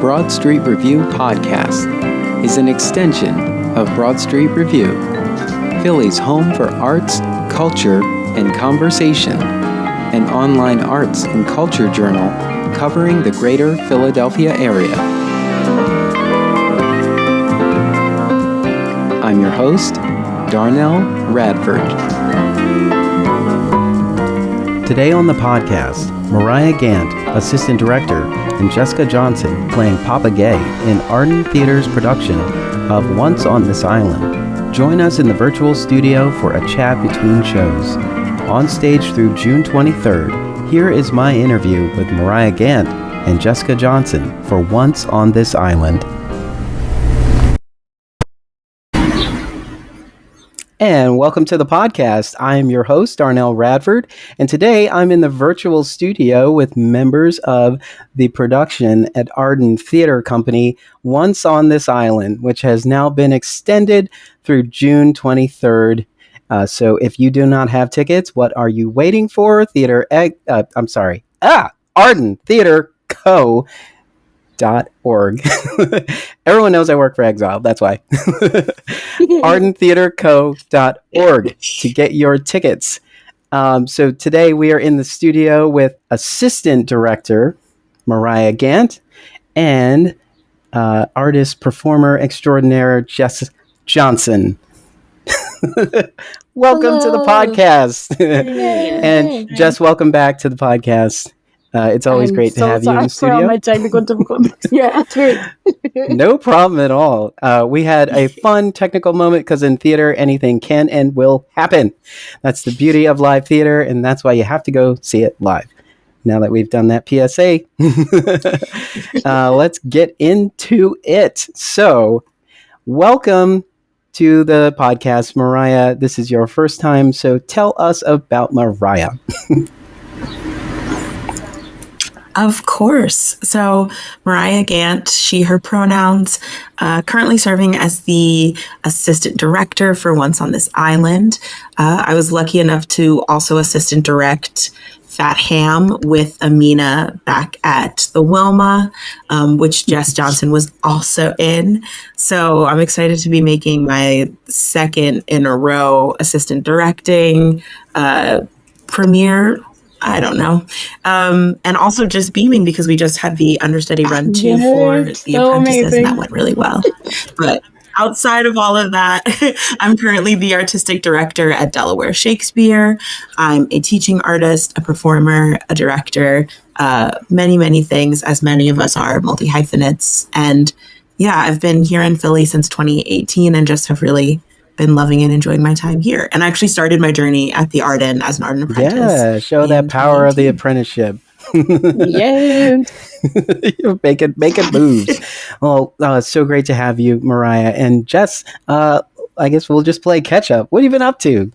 Broad Street Review podcast is an extension of Broad Street Review, Philly's home for arts, culture, and conversation, an online arts and culture journal covering the greater Philadelphia area. I'm your host, Darnell Radford. Today on the podcast, Mariah Ghant, Assistant Director, and Jessica Johnson playing Papa Gay in Arden Theater's production of Once on This Island. Join us in the virtual studio for a chat between shows. On stage through June 23rd, here is my interview with Mariah Ghant and Jessica Johnson for Once on This Island. And welcome to the podcast. I am your host, Darnell Radford, and today I'm in the virtual studio with members of the production at Arden Theater Company, Once on This Island, which has now been extended through June 23rd. So if you do not have tickets, what are you waiting for? Arden Theater Co. .org. Everyone knows I work for Exile, that's why. ArdenTheaterCo.org to get your tickets. So today we are in the studio with Assistant Director Mariah Ghant and Artist Performer Extraordinaire Jess Johnson. Welcome to the podcast. And Jess, welcome back to the podcast. It's always great to have you in the studio. For all my technical difficulties. Yeah, no problem at all. We had a fun technical moment because in theater, anything can and will happen. That's the beauty of live theater, and that's why you have to go see it live. Now that we've done that PSA, let's get into it. So, welcome to the podcast, Mariah. This is your first time, so tell us about Mariah. Of course. So Mariah Ghant, she, her pronouns, currently serving as the assistant director for Once on This Island. I was lucky enough to also assistant direct Fat Ham with Amina back at the Wilma, which Jess Johnson was also in. So I'm excited to be making my second in a row assistant directing premiere. I don't know. And also just beaming because we just had the understudy run too for The Apprentices, and that went really well. But outside of all of that, I'm currently the artistic director at Delaware Shakespeare. I'm a teaching artist, a performer, a director, many, many things, as many of us are, multi-hyphenates. And yeah, I've been here in Philly since 2018 and just have really been loving and enjoying my time here. And I actually started my journey at the Arden as an Arden apprentice. Yeah, show that power of the apprenticeship. Yeah. Making moves. Well, it's so great to have you, Mariah. And Jess, I guess we'll just play catch up. What have you been up to?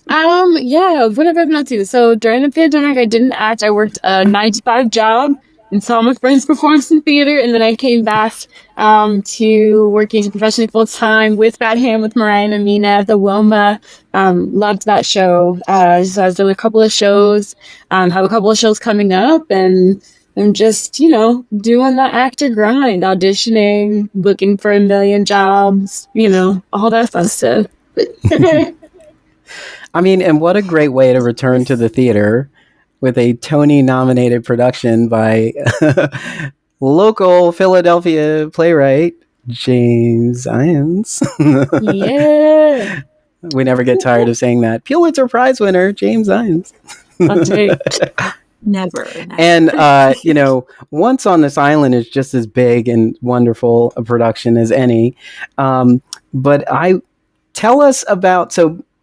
What have I been up to? So during the pandemic, I didn't act. I worked a 9-to-5 job and saw my friends perform some theater, and then I came back to working professionally full time with Fat Ham with Mariah and Amina at the Wilma. Loved that show. So I was doing a couple of shows, have a couple of shows coming up, and I'm just, doing the actor grind, auditioning, looking for a million jobs, all that fun stuff. I mean, and what a great way to return to the theater with a Tony-nominated production by local Philadelphia playwright James Irons. Yeah. We never get tired of saying that. Pulitzer Prize winner, James Irons. Never. And, Once on This Island is just as big and wonderful a production as any. But tell us about,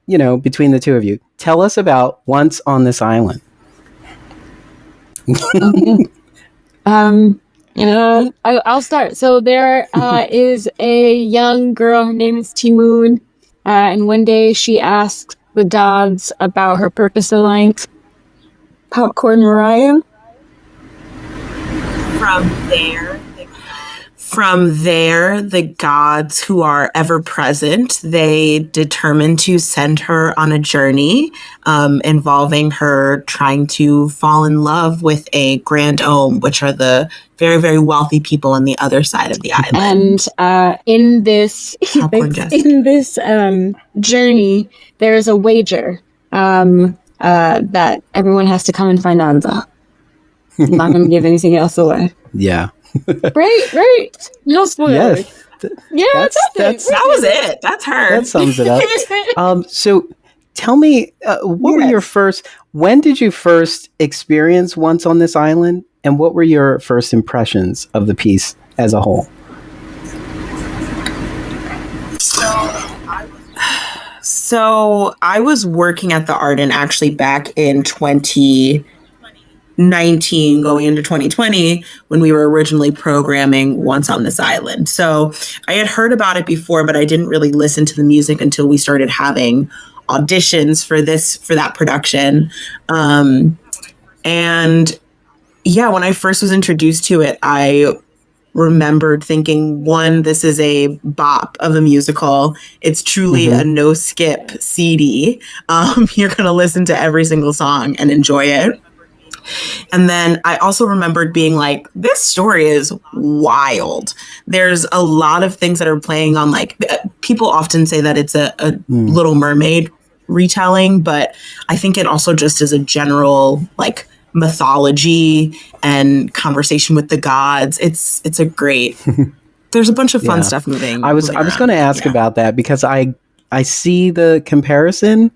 between the two of you, tell us about Once on This Island. I'll start. So there is a young girl. Her name is Moune, and one day she asks the dogs about her purpose in life. Popcorn Mariah. From there. From there, the gods who are ever present, they determine to send her on a journey involving her trying to fall in love with a grand homme, which are the very, very wealthy people on the other side of the island. And in this journey, there is a wager that everyone has to come and find out about. I'm not going to give anything else away. Yeah. Right. No spoilers. Yes. That was it. That's her. That sums it up. So tell me, what were your when did you first experience Once on This Island? And what were your first impressions of the piece as a whole? So I was working at the Arden actually back in 2019, going into 2020, when we were originally programming Once on This Island. So I had heard about it before, but I didn't really listen to the music until we started having auditions for that production. And yeah, when I first was introduced to it, I remembered thinking, one, this is a bop of a musical. It's truly a no skip CD. You're going to listen to every single song and enjoy it. And then I also remembered being like, this story is wild. There's a lot of things that are playing on, like, people often say that it's a Little Mermaid retelling, but I think it also just is a general, like, mythology and conversation with the gods. It's a great, there's a bunch of fun stuff moving. I was going to ask about that because I see the comparison.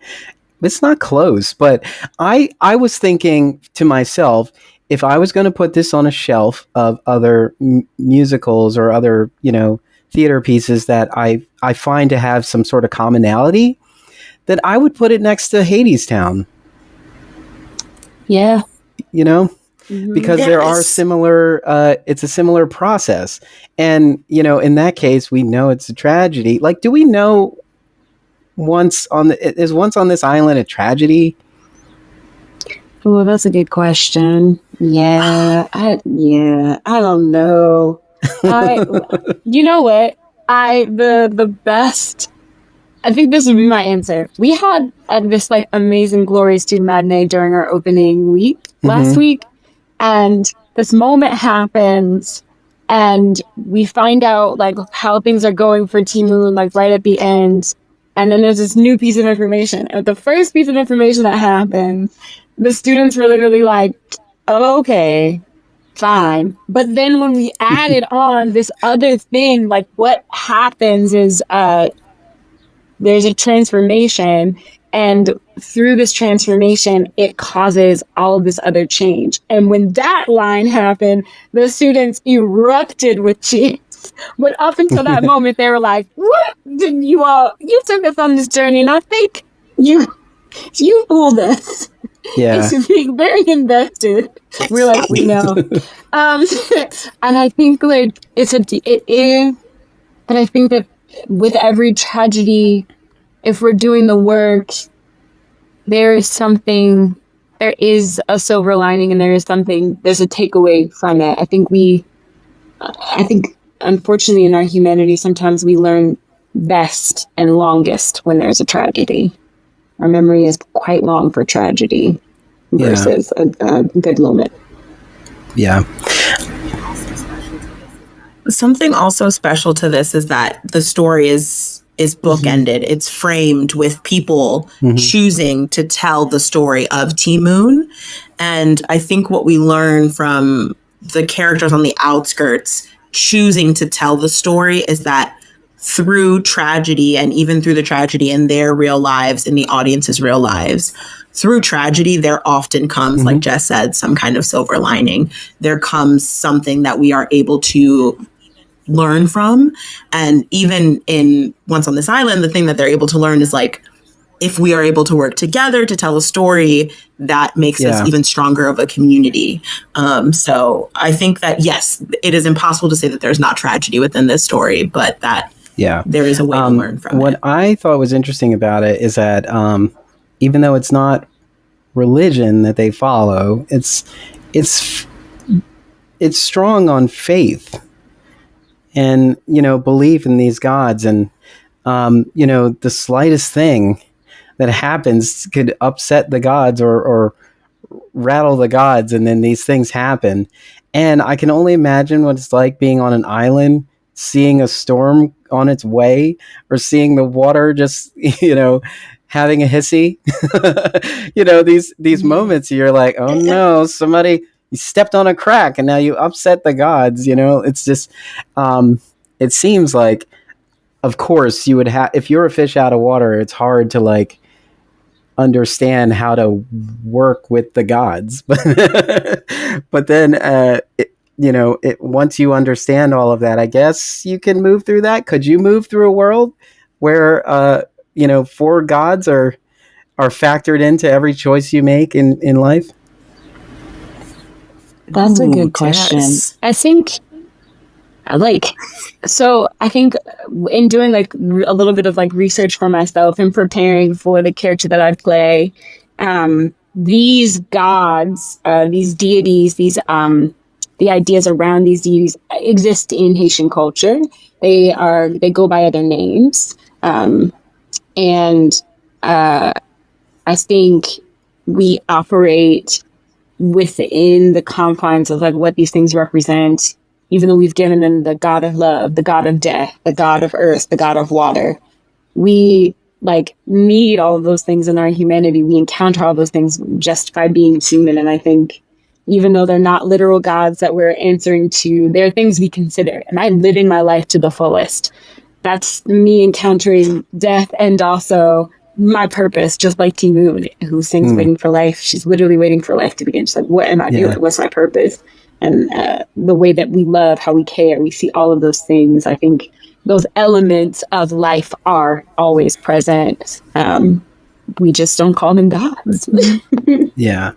It's not close, but I was thinking to myself, if I was going to put this on a shelf of other musicals or other, theater pieces that I find to have some sort of commonality, that I would put it next to Hadestown. Yeah. Because there are similar, it's a similar process. And, in that case, we know it's a tragedy. Like, do we know is Once on This Island a tragedy? Oh, that's a good question. Yeah. I don't know. You know what? The best, I think this would be my answer. We had this like amazing glorious student matinee during our opening week last week, and this moment happens, and we find out like how things are going for Team Moune like right at the end, and then there's this new piece of information. And the first piece of information that happened, the students were literally like, oh, "Okay, fine." But then when we added on this other thing, like what happens is there's a transformation, and through this transformation, it causes all of this other change. And when that line happened, the students erupted with cheers. But up until that moment, they were like, "What did you took us on this journey, and I think you fooled us." Yeah, it's being very invested. We're like, we know, and I think like it is, but I think that with every tragedy, if we're doing the work, there is a silver lining, and there's a takeaway from it. I think unfortunately in our humanity, sometimes we learn best and longest when there's a tragedy. Our memory is quite long for tragedy versus a good moment. Yeah. Something also special to this is that the story is bookended. It's framed with people choosing to tell the story of Team Moune. And I think what we learn from the characters on the outskirts choosing to tell the story is that through tragedy, and even through the tragedy in their real lives, in the audience's real lives, through tragedy, there often comes, like Jess said, some kind of silver lining. There comes something that we are able to learn from. And even in Once on This Island, the thing that they're able to learn is like, if we are able to work together to tell a story, that makes us even stronger of a community. So I think that, yes, it is impossible to say that there's not tragedy within this story, but that there is a way to learn from what I thought was interesting about it is that even though it's not religion that they follow, it's strong on faith. and, belief in these gods. And, the slightest thing that happens could upset the gods or rattle the gods. And then these things happen. And I can only imagine what it's like being on an island, seeing a storm on its way, or seeing the water just, having a hissy. These moments you're like, oh no, somebody, you stepped on a crack and now you upset the gods. It's just, it seems like, of course, you would have, if you're a fish out of water, it's hard to like understand how to work with the gods. But then, once you understand all of that, I guess you can move through that. Could you move through a world where, 4 gods are factored into every choice you make in life? That's a good question. Yes. I think, I think in doing like a little bit of like research for myself and preparing for the character that I play, these gods, these deities, the ideas around these deities exist in Haitian culture. They go by other names. And I think we operate within the confines of like what these things represent, even though we've given them the god of love, the god of death, the god of earth, the god of water. We like need all of those things in our humanity. We encounter all those things just by being human. And I think even though they're not literal gods that we're answering to, they're things we consider. And I'm living my life to the fullest. That's me encountering death and also my purpose, just like T Moune, who sings Waiting for Life. She's literally waiting for life to begin. She's like, what am I doing? What's my purpose? And the way that we love, how we care, we see all of those things. I think those elements of life are always present. We just don't call them gods. Yeah.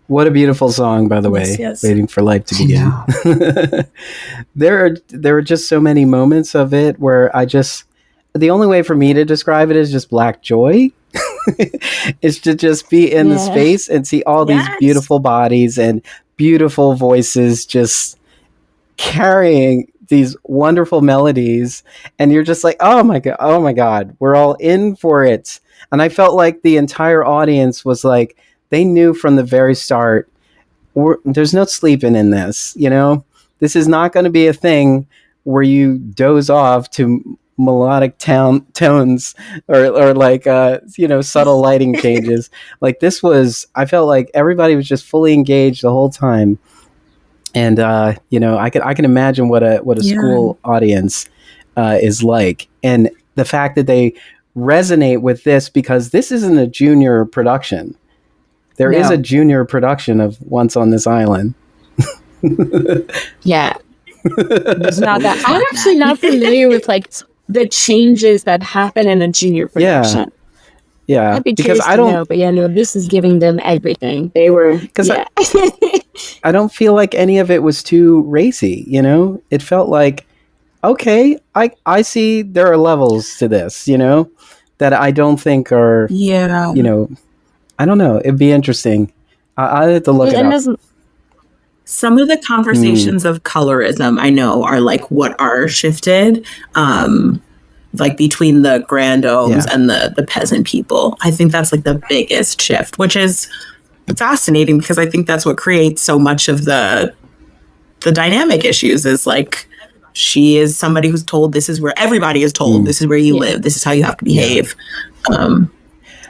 What a beautiful song, by the way. Yes. Waiting for Life to Begin. There are just so many moments of it where the only way for me to describe it is just black joy. Is to just be in the space and see all these beautiful bodies and beautiful voices just carrying these wonderful melodies, and you're just like, oh my god, we're all in for it. And I felt like the entire audience was like, they knew from the very start, there's no sleeping in this. This is not going to be a thing where you doze off to melodic tones or like subtle lighting changes. Like this was, I felt like everybody was just fully engaged the whole time. And I can imagine what a school audience is like, and the fact that they resonate with this, because this isn't a junior production. There is a junior production of Once on This Island. Yeah. It's not that. I'm actually not familiar with like the changes that happen in a junior production. Yeah. I'd be because curious to know, but this is giving them everything. They were, I don't feel like any of it was too racy, It felt like, okay, I see there are levels to this, that I don't think are, I don't know. It'd be interesting. I have to look it up. Some of the conversations of colorism, I know, are like what are shifted, like between the grandomes and the peasant people. I think that's like the biggest shift, which is fascinating because I think that's what creates so much of the dynamic issues. Is like she is somebody who's told this is where everybody is told this is where you live, this is how you have to behave.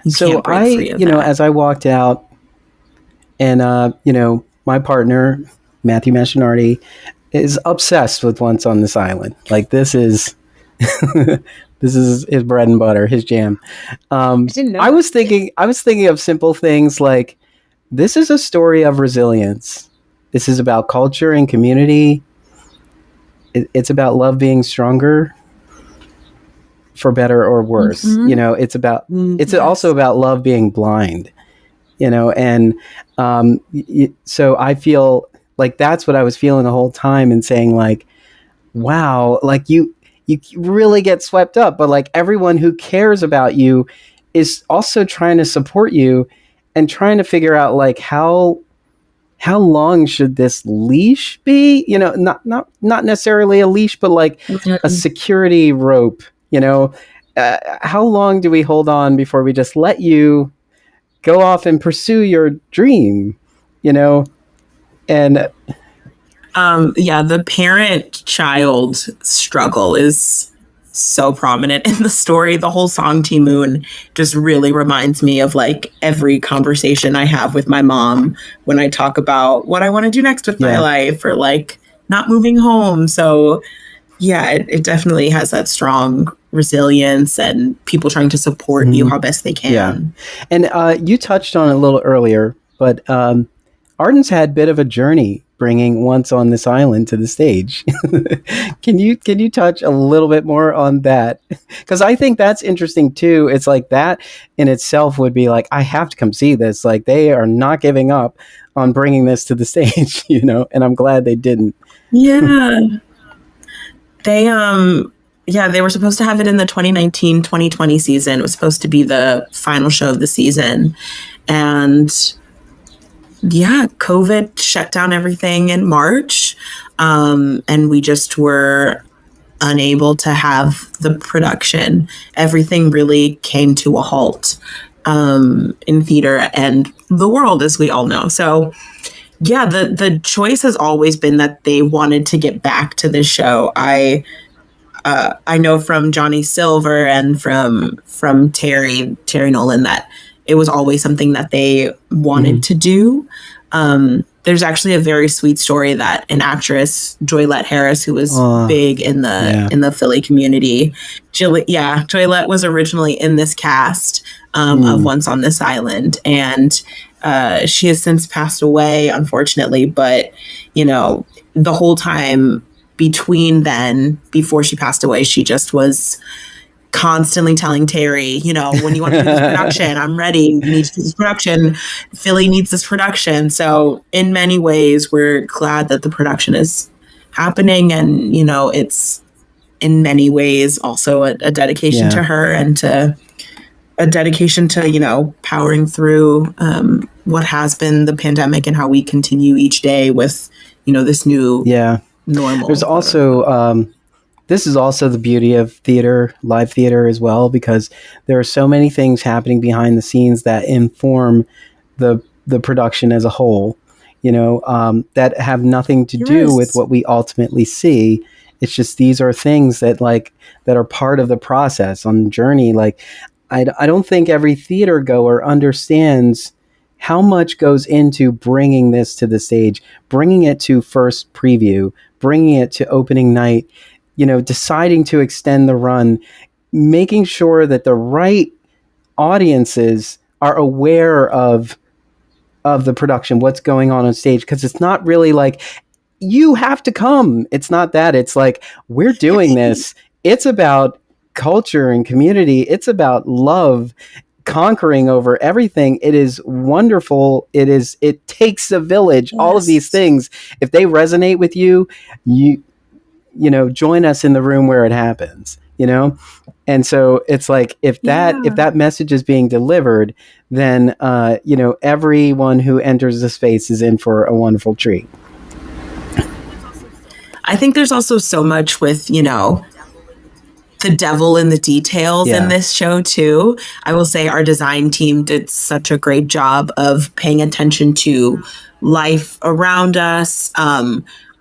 So as I walked out, and my partner, Matthew Machinardi, is obsessed with Once on This Island. Like this is this is his bread and butter, his jam. I was thinking of simple things like, this is a story of resilience. This is about culture and community. It's about love being stronger, for better or worse. It's about it's also about love being blind. And so I feel like that's what I was feeling the whole time, and saying like, wow, like you really get swept up, but like everyone who cares about you is also trying to support you and trying to figure out like how how long should this leash be? Not necessarily a leash, but like a security rope. How long do we hold on before we just let you go off and pursue your dream? And the parent-child struggle is so prominent in the story. The whole song Moune just really reminds me of like every conversation I have with my mom when I talk about what I want to do next with my life, or like not moving home. So yeah, it definitely has that strong resilience and people trying to support you how best they can. Yeah. And you touched on it a little earlier, but Arden's had a bit of a journey bringing Once on This Island to the stage. Can you touch a little bit more on that? Because I think that's interesting too. It's like that in itself would be like, I have to come see this. Like they are not giving up on bringing this to the stage, and I'm glad they didn't. Yeah. They were supposed to have it in the 2019-2020 season. It was supposed to be the final show of the season. And yeah, COVID shut down everything in March. And we just were unable to have the production. Everything really came to a halt in theater and the world, as we all know. So yeah, the choice has always been that they wanted to get back to the show. I know from Johnny Silver and from Terry Nolan that it was always something that they wanted to do. There's actually a very sweet story that an actress, Joylette Harris, who was big in the Philly community, Joylette was originally in this cast of Once on This Island, and she has since passed away, unfortunately. But the whole time between then, before she passed away, she just was constantly telling Terry, when you want to do this production, I'm ready. We need to do this production. Philly needs this production. So in many ways, we're glad that the production is happening. And, it's in many ways also a dedication to her and to a dedication to, powering through what has been the pandemic and how we continue each day with, this new normal. There's also... this is also the beauty of theater, live theater as well, because there are so many things happening behind the scenes that inform the production as a whole, that have nothing to do with what we ultimately see. It's just these are things that are part of the process on the journey. Like, I don't think every theater goer understands how much goes into bringing this to the stage, bringing it to first preview, bringing it to opening night, deciding to extend the run, making sure that the right audiences are aware of the production, what's going on stage. Because it's not really like, you have to come. It's not that. It's like, we're doing this. It's about culture and community. It's about love, conquering over everything. It is wonderful. It takes a village. All of these things, if they resonate with you, join us in the room where it happens, And so it's like, if that message is being delivered, then, everyone who enters the space is in for a wonderful treat. I think there's also so much with, the devil in the details in this show too. I will say our design team did such a great job of paying attention to life around us.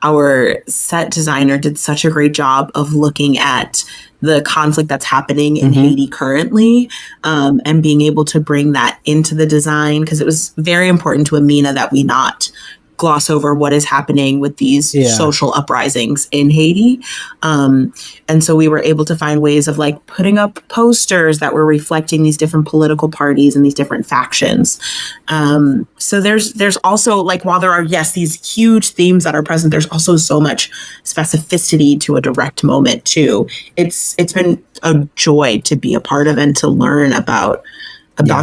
Our set designer did such a great job of looking at the conflict that's happening in Haiti currently, and being able to bring that into the design, because it was very important to Amina that we not gloss over what is happening with these social uprisings in Haiti. And so we were able to find ways of putting up posters that were reflecting these different political parties and these different factions. So there's also while there are, these huge themes that are present, there's also so much specificity to a direct moment too. It's been a joy to be a part of and to learn about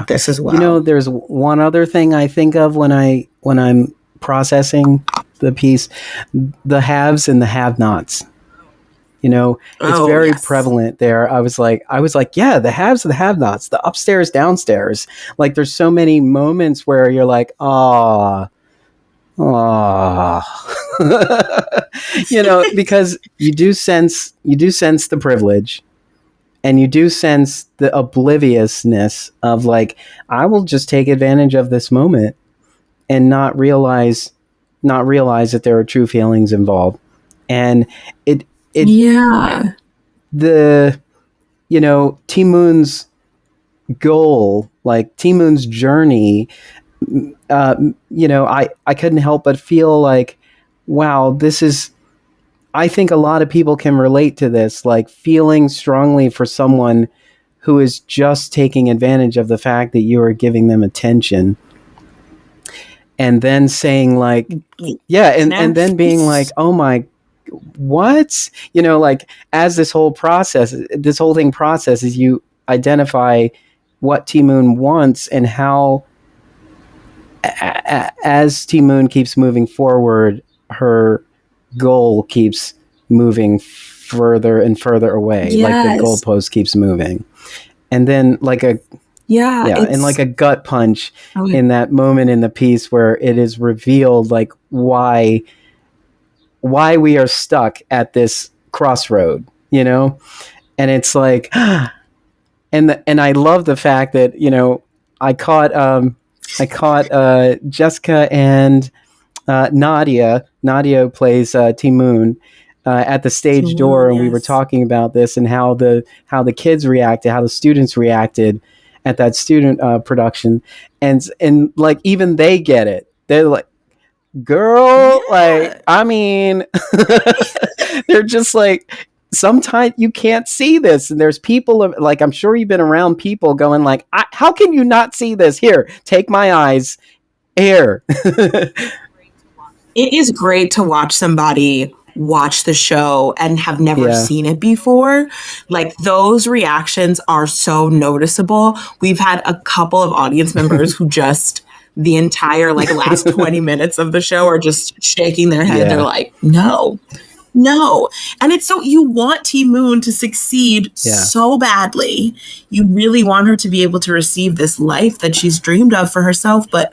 this as well. There's one other thing I think of when I'm processing the piece, the haves and the have-nots. It's very prevalent there. I was like, the haves and the have-nots, the upstairs, downstairs. There's so many moments where you're like, Oh, because you do sense the privilege, and you do sense the obliviousness of like, I will just take advantage of this moment and not realize that there are true feelings involved. And the Timmun's goal, like Timmun's journey, I couldn't help but feel like, wow, this is, I think a lot of people can relate to this, like feeling strongly for someone who is just taking advantage of the fact that you are giving them attention, and then saying like, yeah, and then being like, oh my, what? Like, as this whole thing processes, you identify what Ti-Moune wants, and how as Ti-Moune keeps moving forward, her goal keeps moving further and further away. Yes. Like the goalpost keeps moving. And then like a and like a gut punch in that moment in the piece where it is revealed like why we are stuck at this crossroad, and it's like and I love the fact that I caught Jessica and Nadia. Nadia plays Ti-Moune at the stage door, and we were talking about this and how the kids reacted, how the students reacted at that student production, and like even they get it. They're like, girl, like, I mean, they're just like, sometimes you can't see this, and there's people like, I'm sure you've been around people going like, how can you not see this? Here, take my eyes. Here. It is great to watch somebody watch the show and have never seen it before. Like, those reactions are so noticeable. We've had a couple of audience members who just the entire like last 20 minutes of the show are just shaking their head. They're like, no. And it's so, you want Ti-Moune to succeed so badly. You really want her to be able to receive this life that she's dreamed of for herself. But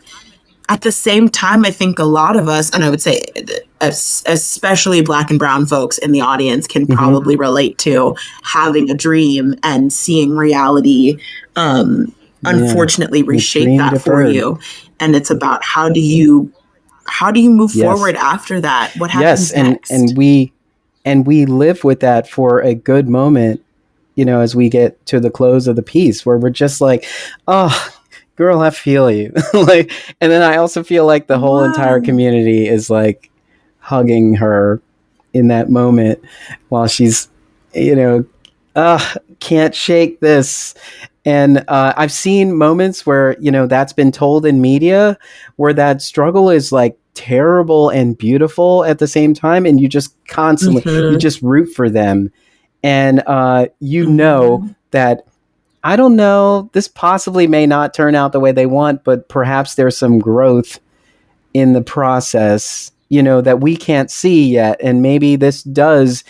at the same time, I think a lot of us, and I would say especially Black and brown folks in the audience, can probably relate to having a dream and seeing reality unfortunately reshape that for you. And it's about how do you move forward after that? What happens next? and we live with that for a good moment, as we get to the close of the piece, where we're just like, oh, girl, I feel you. Like, and then I also feel like the whole entire community is like hugging her in that moment while she's, can't shake this. And I've seen moments where, that's been told in media where that struggle is like terrible and beautiful at the same time. And you just constantly, you just root for them. And that, I don't know, this possibly may not turn out the way they want, but perhaps there's some growth in the process, that we can't see yet. And maybe this does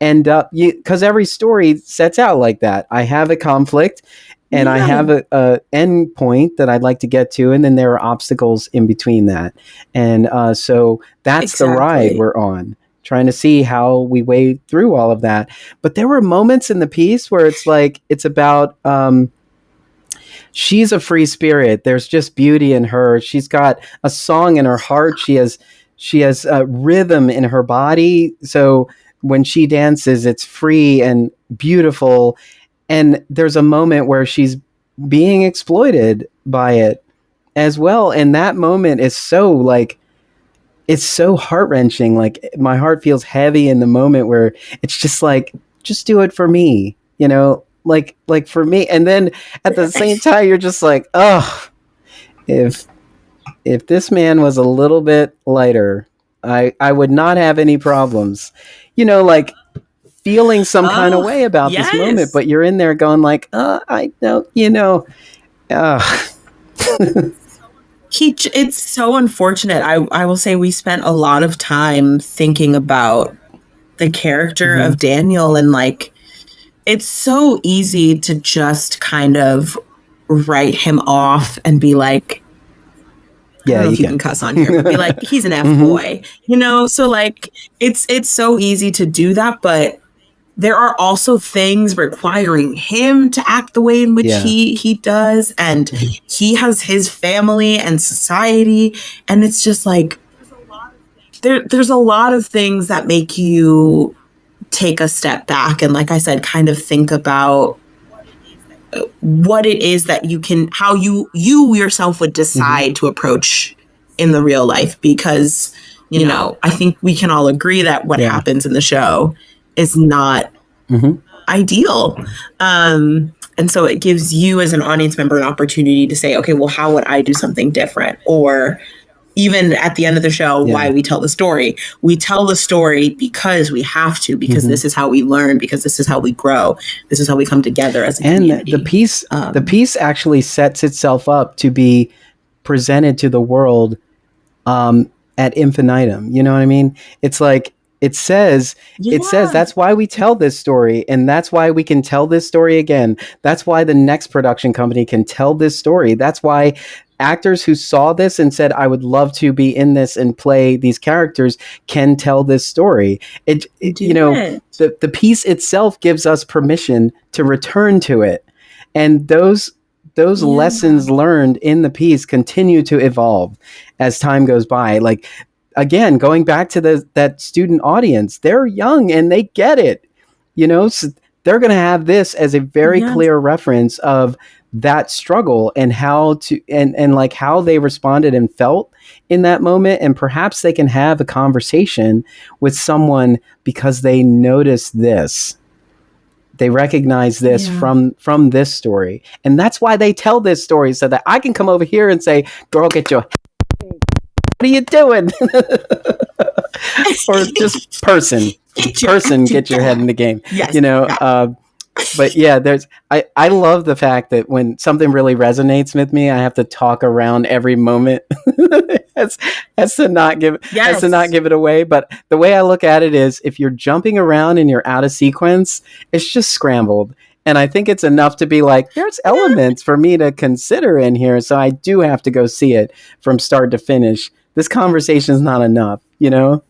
end up, because every story sets out like that. I have a conflict and I have a end point that I'd like to get to, and then there are obstacles in between that. And so that's the ride we're on, trying to see how we wade through all of that. But there were moments in the piece where it's like, it's about, she's a free spirit. There's just beauty in her. She's got a song in her heart. She has a rhythm in her body. So when she dances, it's free and beautiful. And there's a moment where she's being exploited by it as well. And that moment is so like, it's so heart-wrenching. Like, my heart feels heavy in the moment where it's just like, just do it for me, like for me. And then at the same time, you're just like, oh, if this man was a little bit lighter, I would not have any problems, like feeling some kind of way about this moment, but you're in there going like, I know, It's so unfortunate. I will say we spent a lot of time thinking about the character of Daniel, and like, it's so easy to just kind of write him off and be like, I don't know if you can cuss on here, but be like, he's an F boy, you know? So like, it's so easy to do that, but there are also things requiring him to act the way in which he does. And he has his family and society. And it's just like, there's a lot of things that make you take a step back. And like I said, kind of think about what it is that you can, how you yourself would decide to approach in the real life. Because, you know, I think we can all agree that what happens in the show is not ideal. And so it gives you as an audience member an opportunity to say, okay, well, how would I do something different? Or even at the end of the show, why we tell the story. We tell the story because we have to, because this is how we learn, because this is how we grow. This is how we come together as a community. And the piece actually sets itself up to be presented to the world at infinitum. You know what I mean? It's like, it says that's why we tell this story, and that's why we can tell this story again. That's why the next production company can tell this story. That's why actors who saw this and said, I would love to be in this and play these characters can tell this story. You know, the piece itself gives us permission to return to it. And those lessons learned in the piece continue to evolve as time goes by. Like, again, going back to that student audience, they're young and they get it, you know, so they're going to have this as a very clear reference of that struggle and how to, and like how they responded and felt in that moment. And perhaps they can have a conversation with someone because they notice this. They recognize this from this story. And that's why they tell this story, so that I can come over here and say, girl, get your, what are you doing? Or just get your head in the game. Yes. You know, but yeah, I love the fact that when something really resonates with me, I have to talk around every moment. That's to not give it away. But the way I look at it is, if you're jumping around and you're out of sequence, it's just scrambled. And I think it's enough to be like, there's elements for me to consider in here. So I do have to go see it from start to finish. This conversation is not enough, you know?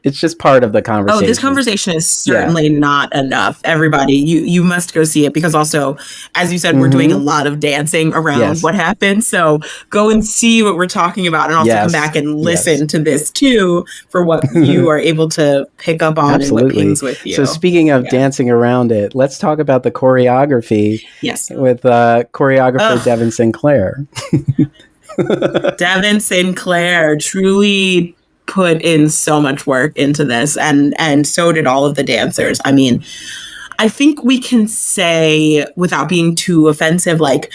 It's just part of the conversation. Oh, this conversation is certainly not enough. Everybody, you must go see it, because also, as you said, we're doing a lot of dancing around what happened. So go and see what we're talking about, and also come back and listen to this too, for what you are able to pick up on and what pings with you. So speaking of dancing around it, let's talk about the choreography with choreographer Devon Sinclair. Devon Sinclair truly put in so much work into this, and so did all of the dancers. I mean, I think we can say, without being too offensive, like,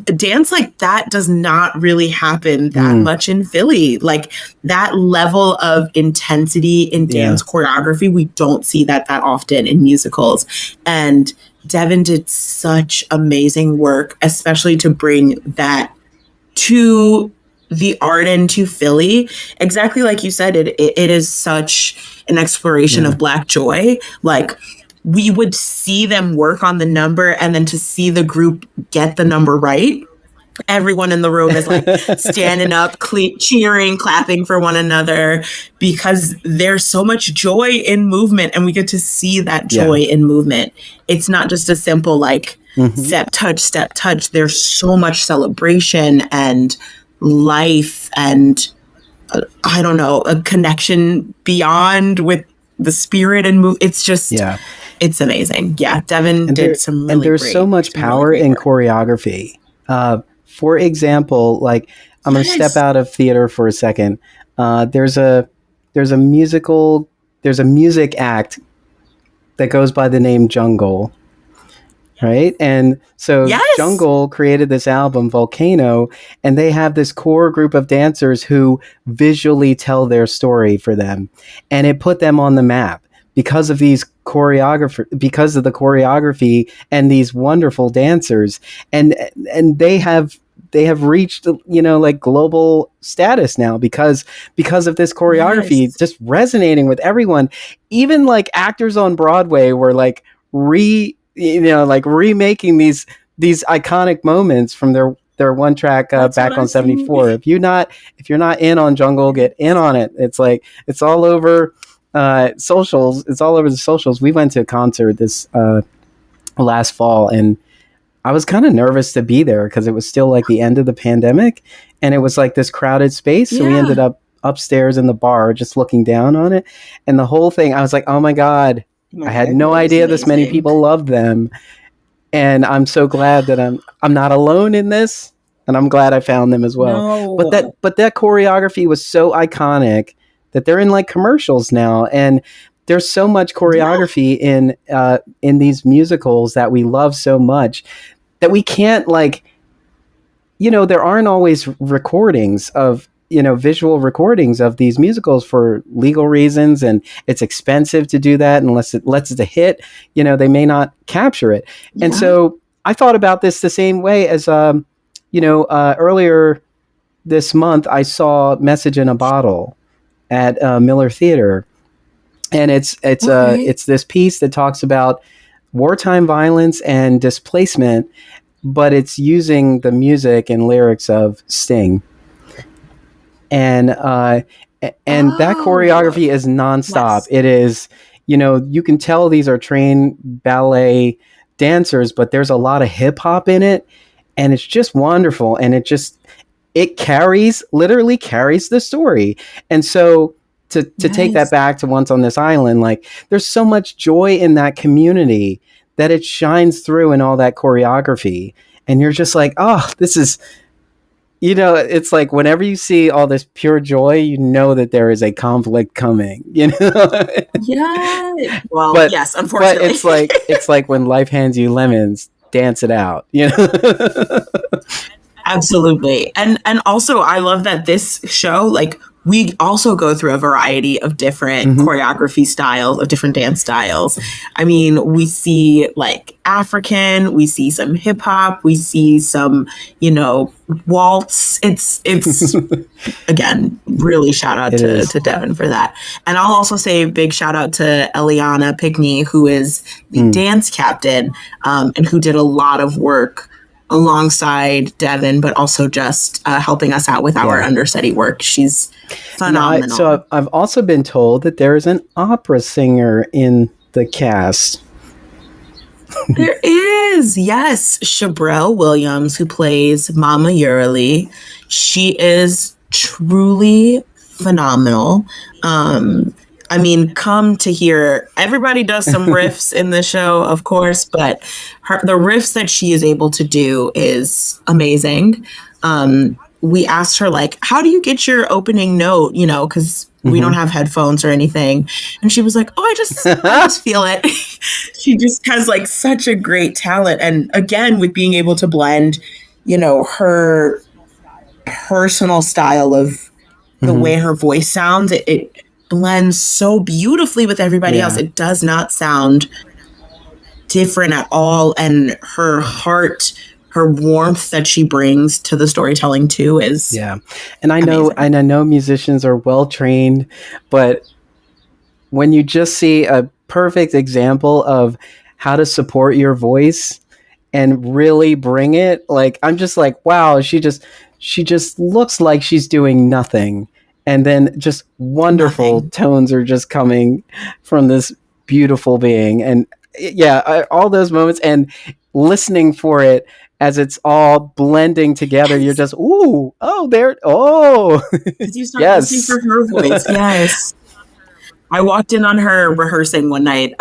dance like that does not really happen that much in Philly. Like, that level of intensity in dance choreography, we don't see that often in musicals. And Devon did such amazing work, especially to bring that to the Arden, to Philly. Exactly like you said, it is such an exploration of Black joy. Like, we would see them work on the number, and then to see the group get the number right, everyone in the room is like standing up, cheering, clapping for one another, because there's so much joy in movement, and we get to see that joy in movement. It's not just a simple like step touch. There's so much celebration and life and I don't know, a connection beyond with the spirit and move. It's just it's amazing. Devon did some really and there's so much power in choreography. For example, like, I'm going to step out of theater for a second. There's a music act that goes by the name Jungle. Right. And so Jungle created this album, Volcano, and they have this core group of dancers who visually tell their story for them. And it put them on the map because of these because of the choreography and these wonderful dancers. And they have reached, you know, like global status now because of this choreography just resonating with everyone. Even like actors on Broadway were like remaking these iconic moments from their their one track That's back what on I see. 74. If you're not in on Jungle, get in on it. It's like it's all over socials. It's all over the socials. We went to a concert this last fall, and I was kind of nervous to be there because it was still like the end of the pandemic, and it was like this crowded space. So we ended up upstairs in the bar, just looking down on it, and the whole thing. I was like, oh my god, I had no idea this many people loved them, and I'm so glad that I'm not alone in this, and I'm glad I found them as well. No. But that choreography was so iconic that they're in like commercials now, and there's so much choreography in these musicals that we love so much that we can't like, there aren't always recordings of, visual recordings of these musicals for legal reasons, and it's expensive to do that unless it's a hit. They may not capture it. And so I thought about this the same way as, earlier this month, I saw Message in a Bottle at Miller Theater. And it's this piece that talks about wartime violence and displacement, but it's using the music and lyrics of Sting. And that choreography is nonstop. Yes. It is, you can tell these are trained ballet dancers, but there's a lot of hip hop in it, and it's just wonderful. And it literally carries the story. And so to take that back to Once on This Island, like there's so much joy in that community that it shines through in all that choreography. And you're just like, oh, this is, it's like whenever you see all this pure joy, that there is a conflict coming, Yeah. Well, yes, unfortunately. But it's like when life hands you lemons, dance it out, Absolutely. And also I love that this show, like, we also go through a variety of different choreography styles, of different dance styles. I mean, we see like African, we see some hip hop, we see some, waltz. It's again, really shout out to Devon for that. And I'll also say big shout out to Eliana Pickney, who is the dance captain, and who did a lot of work alongside Devon, but also just helping us out with our understudy work. She's phenomenal. So I've also been told that there is an opera singer in the cast. There is, yes. Chabrelle Williams, who plays Mama Euralie. She is truly phenomenal. I mean, come to hear, everybody does some riffs in the show, of course, but the riffs that she is able to do is amazing. We asked her, like, how do you get your opening note? Because we don't have headphones or anything. And she was like, oh, I just feel it. She just has like such a great talent. And again, with being able to blend, her personal style of the way her voice sounds, it blends so beautifully with everybody else. It does not sound different at all. And her heart, her warmth that she brings to the storytelling too is and I know musicians are well trained, but when you just see a perfect example of how to support your voice and really bring it, like I'm just like, wow, she just looks like she's doing nothing, and then just wonderful tones are just coming from this beautiful being. And all those moments and listening for it as it's all blending together, you're just, you start listening for her voice. Yes. I walked in on her rehearsing one night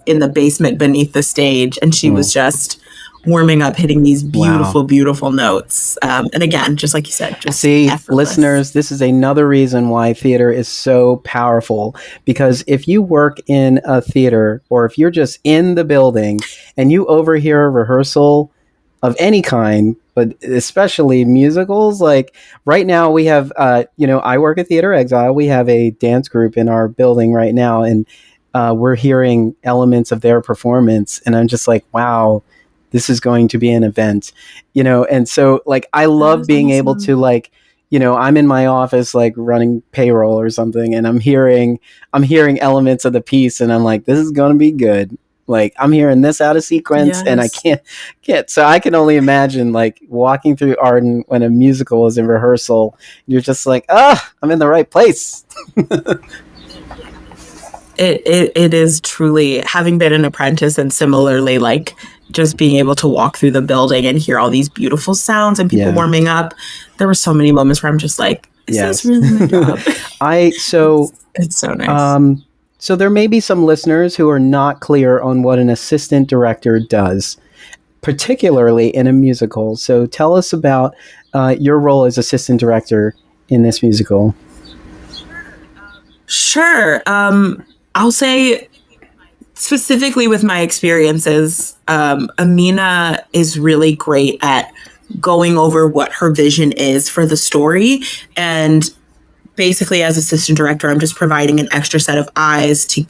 in the basement beneath the stage, and she was just warming up, hitting these beautiful, beautiful notes. And again, just like you said, just effortless. Listeners, this is another reason why theater is so powerful, because if you work in a theater or if you're just in the building and you overhear a rehearsal of any kind, but especially musicals, like right now we have, I work at Theater Exile. We have a dance group in our building right now, and we're hearing elements of their performance. And I'm just like, wow, this is going to be an event, and so like, I love being able to like, I'm in my office, like running payroll or something, and I'm hearing elements of the piece, and I'm like, this is going to be good. Like, I'm hearing this out of sequence, and I can't. So I can only imagine, like, walking through Arden when a musical is in rehearsal. You're just like, I'm in the right place. It is truly, having been an apprentice and similarly, like, just being able to walk through the building and hear all these beautiful sounds and people warming up. There were so many moments where I'm just like, is this really my job? It's so nice. So there may be some listeners who are not clear on what an assistant director does, particularly in a musical. So tell us about your role as assistant director in this musical. Sure. I'll say specifically with my experiences, Amina is really great at going over what her vision is for the story. And basically, as assistant director, I'm just providing an extra set of eyes to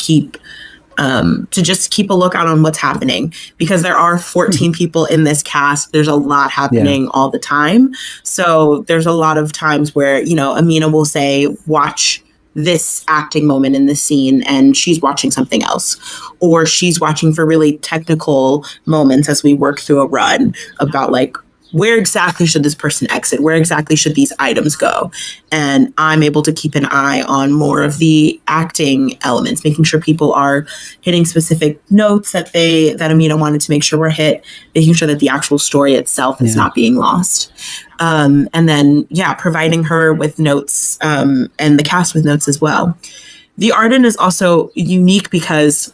just keep a lookout on what's happening, because there are 14 people in this cast. There's a lot happening all the time. So there's a lot of times where, Amina will say, watch this acting moment in this scene, and she's watching something else, or she's watching for really technical moments as we work through a run about, like, where exactly should this person exit? Where exactly should these items go? And I'm able to keep an eye on more of the acting elements, making sure people are hitting specific notes that Amina wanted to make sure were hit, making sure that the actual story itself is not being lost. And then, providing her with notes, and the cast with notes as well. The Arden is also unique because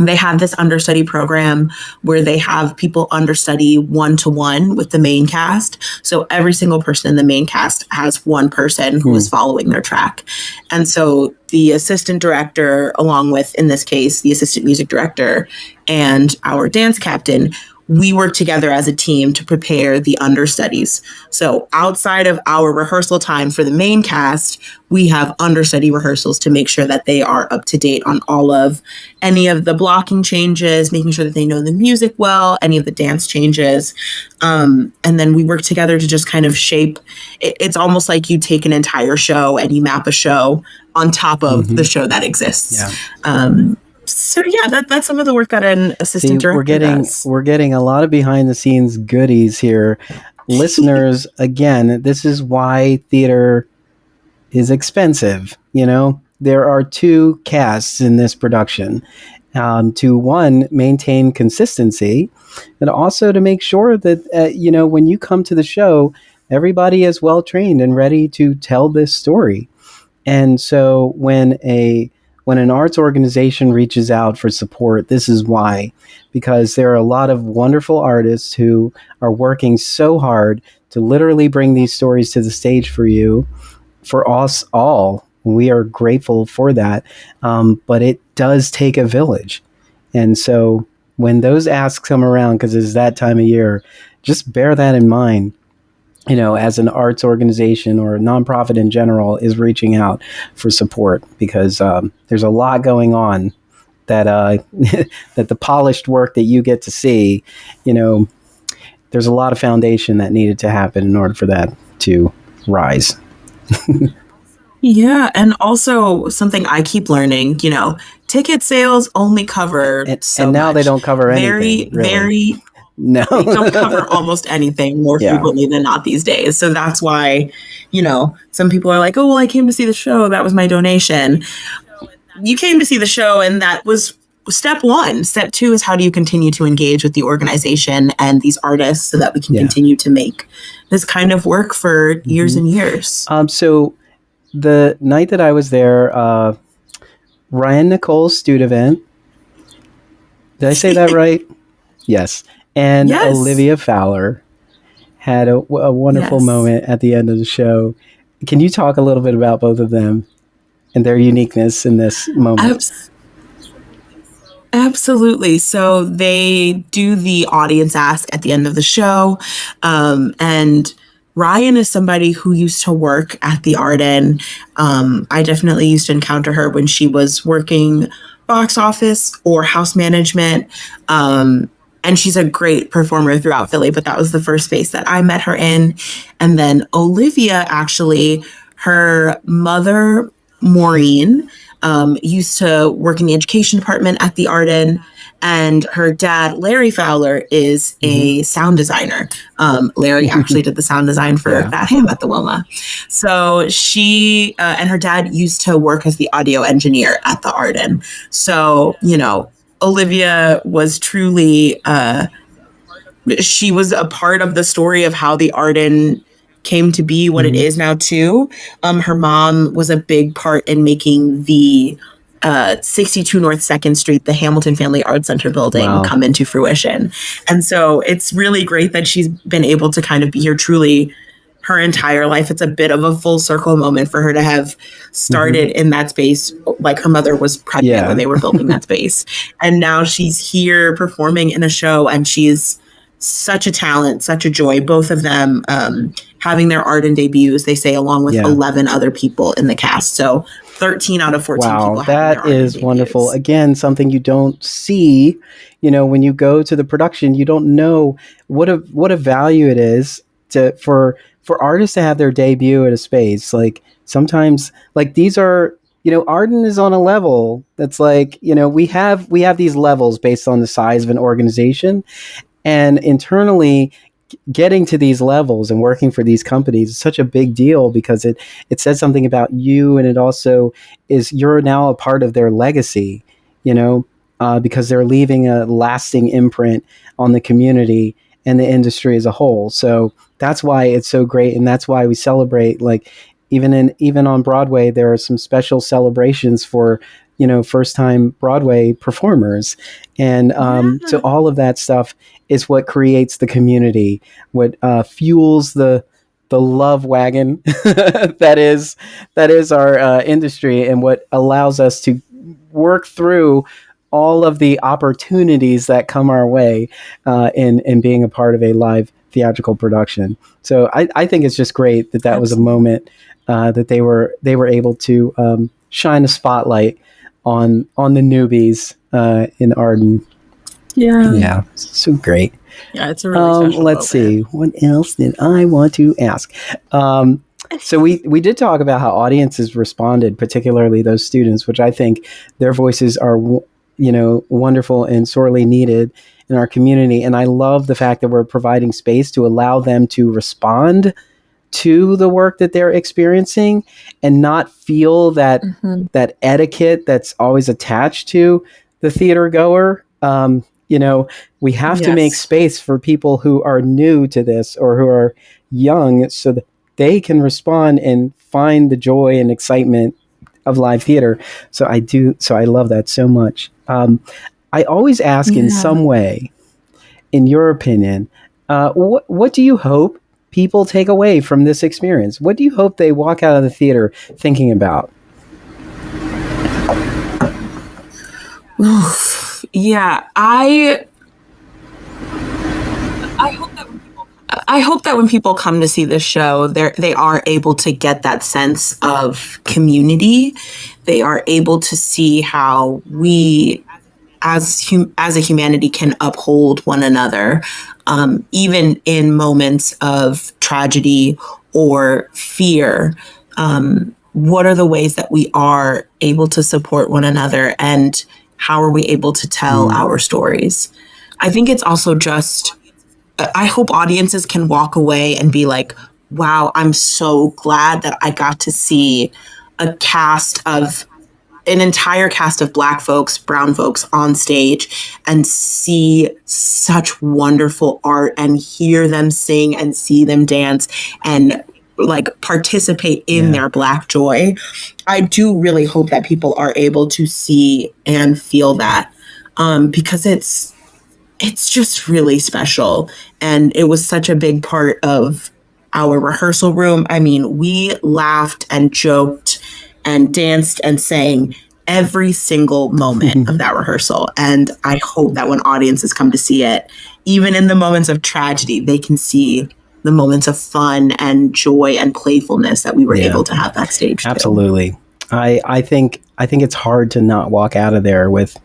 they have this understudy program where they have people understudy 1-to-1 with the main cast. So every single person in the main cast has one person who is following their track. And so the assistant director, along with, in this case, the assistant music director and our dance captain, we work together as a team to prepare the understudies. So outside of our rehearsal time for the main cast, we have understudy rehearsals to make sure that they are up to date on any of the blocking changes, making sure that they know the music well, any of the dance changes. And then we work together to just kind of shape. It's almost like you take an entire show and you map a show on top of the show that exists. So that's some of the work that an assistant director does. We're getting a lot of behind the scenes goodies here. Listeners, again, this is why theater is expensive. There are two casts in this production, to one, maintain consistency, and also to make sure that, when you come to the show, everybody is well trained and ready to tell this story. And so when an arts organization reaches out for support, this is why, because there are a lot of wonderful artists who are working so hard to literally bring these stories to the stage for you, for us all. We are grateful for that. But it does take a village. And so when those asks come around, because it's that time of year, just bear that in mind. As an arts organization or a nonprofit in general is reaching out for support, because there's a lot going on that that the polished work that you get to see, there's a lot of foundation that needed to happen in order for that to rise. And also something I keep learning, ticket sales only cover and now much. They don't cover anything. Really. No. They don't cover almost anything more frequently than not these days. So that's why, some people are like, oh, well, I came to see the show. That was my donation. You came to see the show, and that was step one. Step two is, how do you continue to engage with the organization and these artists so that we can continue to make this kind of work for years and years? So the night that I was there, Ryane Nicole Studivant. Did I say that right? Yes. And Olivia Fowler had a wonderful moment at the end of the show. Can you talk a little bit about both of them and their uniqueness in this moment? Absolutely. So they do the audience ask at the end of the show. And Ryane is somebody who used to work at the Arden. I definitely used to encounter her when she was working box office or house management. And she's a great performer throughout Philly, but that was the first space that I met her in. And then Olivia, actually, her mother, Maureen, used to work in the education department at the Arden. And her dad, Larry Fowler, is a sound designer. Larry actually did the sound design for Fat Ham at the Wilma. So she and her dad used to work as the audio engineer at the Arden. So, Olivia was truly, she was a part of the story of how the Arden came to be what it is now too. Her mom was a big part in making the 62 North 2nd Street, the Hamilton Family Art Center building, come into fruition. And so it's really great that she's been able to kind of be here truly her entire life. It's a bit of a full circle moment for her to have started in that space. Like her mother was pregnant when they were building that space. And now she's here performing in a show, and she's such a talent, such a joy. Both of them having their Arden debuts, they say, along with 11 other people in the cast. So 13 out of 14 people. Wow, that is wonderful. Again, something you don't see, when you go to the production, you don't know what a value it is for artists to have their debut at a space. Like sometimes, like these are, Arden is on a level that's like, we have these levels based on the size of an organization, and internally getting to these levels and working for these companies is such a big deal, because it says something about you, and it also is, you're now a part of their legacy, because they're leaving a lasting imprint on the community and the industry as a whole. So that's why it's so great, and that's why we celebrate. Like even on Broadway, there are some special celebrations for first time Broadway performers, and so all of that stuff is what creates the community, what fuels the love wagon that is our industry, and what allows us to work through all of the opportunities that come our way in being a part of a live theatrical production. So I think it's just great that was a moment that they were able to shine a spotlight on the newbies in Arden. Yeah, so great. Yeah, it's a really special let's see, what else did I want to ask? So we did talk about how audiences responded, particularly those students, which I think their voices are wonderful and sorely needed in our community. And I love the fact that we're providing space to allow them to respond to the work that they're experiencing, and not feel that that etiquette that's always attached to the theater goer. We have to make space for people who are new to this or who are young, so that they can respond and find the joy and excitement of live theater. So I love that so much. I always ask, in some way, in your opinion, what do you hope people take away from this experience? What do you hope they walk out of the theater thinking about? Yeah, I hope that when people come to see this show, they are able to get that sense of community. They are able to see how we, as a humanity, can uphold one another, even in moments of tragedy or fear. What are the ways that we are able to support one another, and how are we able to tell our stories? I think it's also just, I hope audiences can walk away and be like, wow, I'm so glad that I got to see an entire cast of Black folks, brown folks on stage, and see such wonderful art, and hear them sing and see them dance and like participate in their Black joy. I do really hope that people are able to see and feel that, because it's just really special. And it was such a big part of our rehearsal room. I mean, we laughed and joked and danced and sang every single moment of that rehearsal. And I hope that when audiences come to see it, even in the moments of tragedy, they can see the moments of fun and joy and playfulness that we were able to have backstage. Absolutely. I think it's hard to not walk out of there with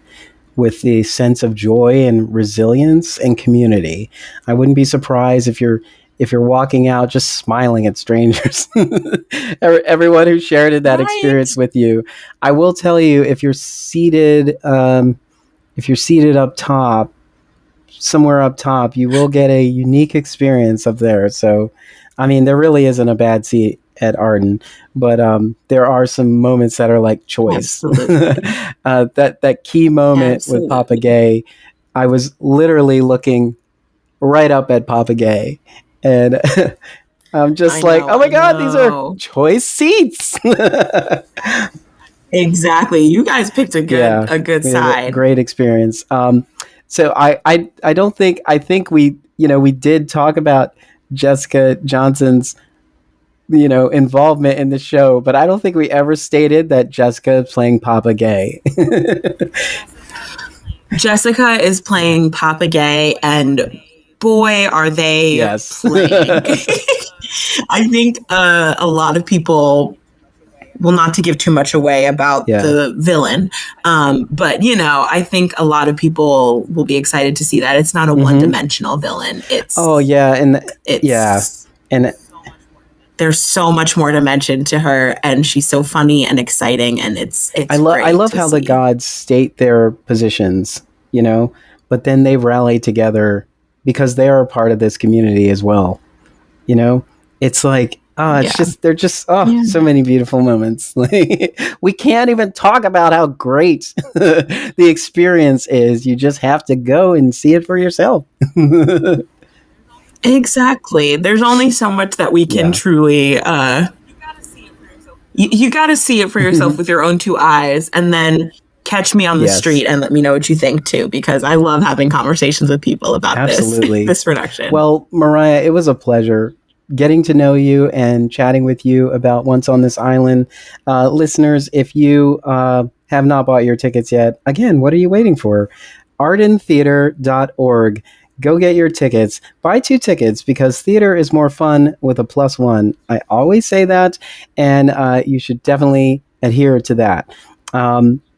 the sense of joy and resilience and community. I wouldn't be surprised if you're walking out just smiling at strangers. Everyone who shared that experience with you. I will tell you, if you're seated if you're seated up top, somewhere up top, you will get a unique experience up there. So, I mean, there really isn't a bad seat at Arden, but there are some moments that are like choice. that key moment with Papa Gay, I was literally looking right up at Papa Gay, and I'm just oh my God, these are choice seats. Exactly. You guys picked a good side. Great experience. So I don't think, I think we did talk about Jessica Johnson's, involvement in the show, but I don't think we ever stated that Jessica is playing Papa Gay. Jessica is playing Papa Gay, and boy, are they playing. I think a lot of people, well, not to give too much away about the villain, but, I think a lot of people will be excited to see that. It's not a one-dimensional villain. It's and there's so much more dimension to her, and she's so funny and exciting, and it's I love how the gods state their positions, but then they rally together because they are a part of this community as well. It's like, so many beautiful moments. We can't even talk about how great the experience is. You just have to go and see it for yourself. Exactly. There's only so much that we can truly. You got to see it for yourself with your own two eyes, and then catch me on the street and let me know what you think too, because I love having conversations with people about this production. Well, Mariah, it was a pleasure getting to know you and chatting with you about Once on This Island. Listeners, if you have not bought your tickets yet, again, what are you waiting for? ardentheater.org. Go get your tickets. Buy 2 tickets because theater is more fun with a +1. I always say that, and you should definitely adhere to that.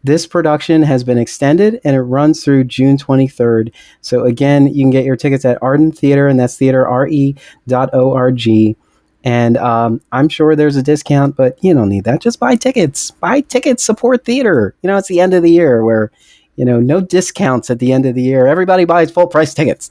This production has been extended, and it runs through June 23rd. So again, you can get your tickets at Arden Theater, and that's theaterre.org. And I'm sure there's a discount, but you don't need that. Just buy tickets. Buy tickets, support theater. It's the end of the year where no discounts at the end of the year. Everybody buys full price tickets.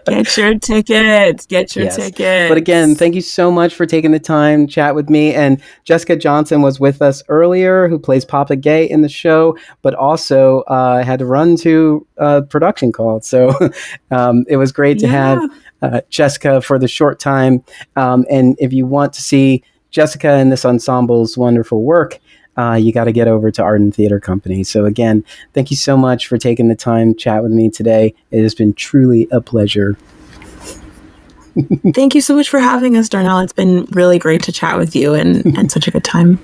Get your tickets. But again, thank you so much for taking the time to chat with me. And Jessica Johnson was with us earlier, who plays Papa Gay in the show, but also had to run to a production call. So it was great to have Jessica for the short time. And if you want to see Jessica and this ensemble's wonderful work, you got to get over to Arden Theater Company. So again, thank you so much for taking the time to chat with me today. It has been truly a pleasure. Thank you so much for having us, Darnell. It's been really great to chat with you and such a good time.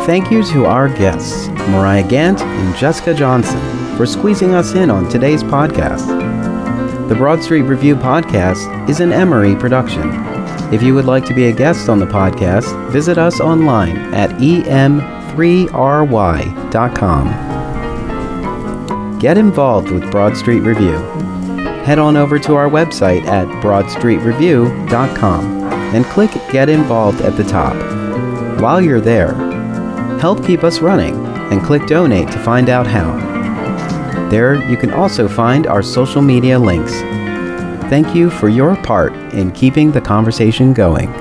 Thank you to our guests, Mariah Ghant and Jessica Johnson, for squeezing us in on today's podcast. The Broad Street Review podcast is an Emory production. If you would like to be a guest on the podcast, visit us online at em3ry.com. Get involved with Broad Street Review. Head on over to our website at broadstreetreview.com and click Get Involved at the top. While you're there, help keep us running and click Donate to find out how. There, you can also find our social media links. Thank you for your part in keeping the conversation going.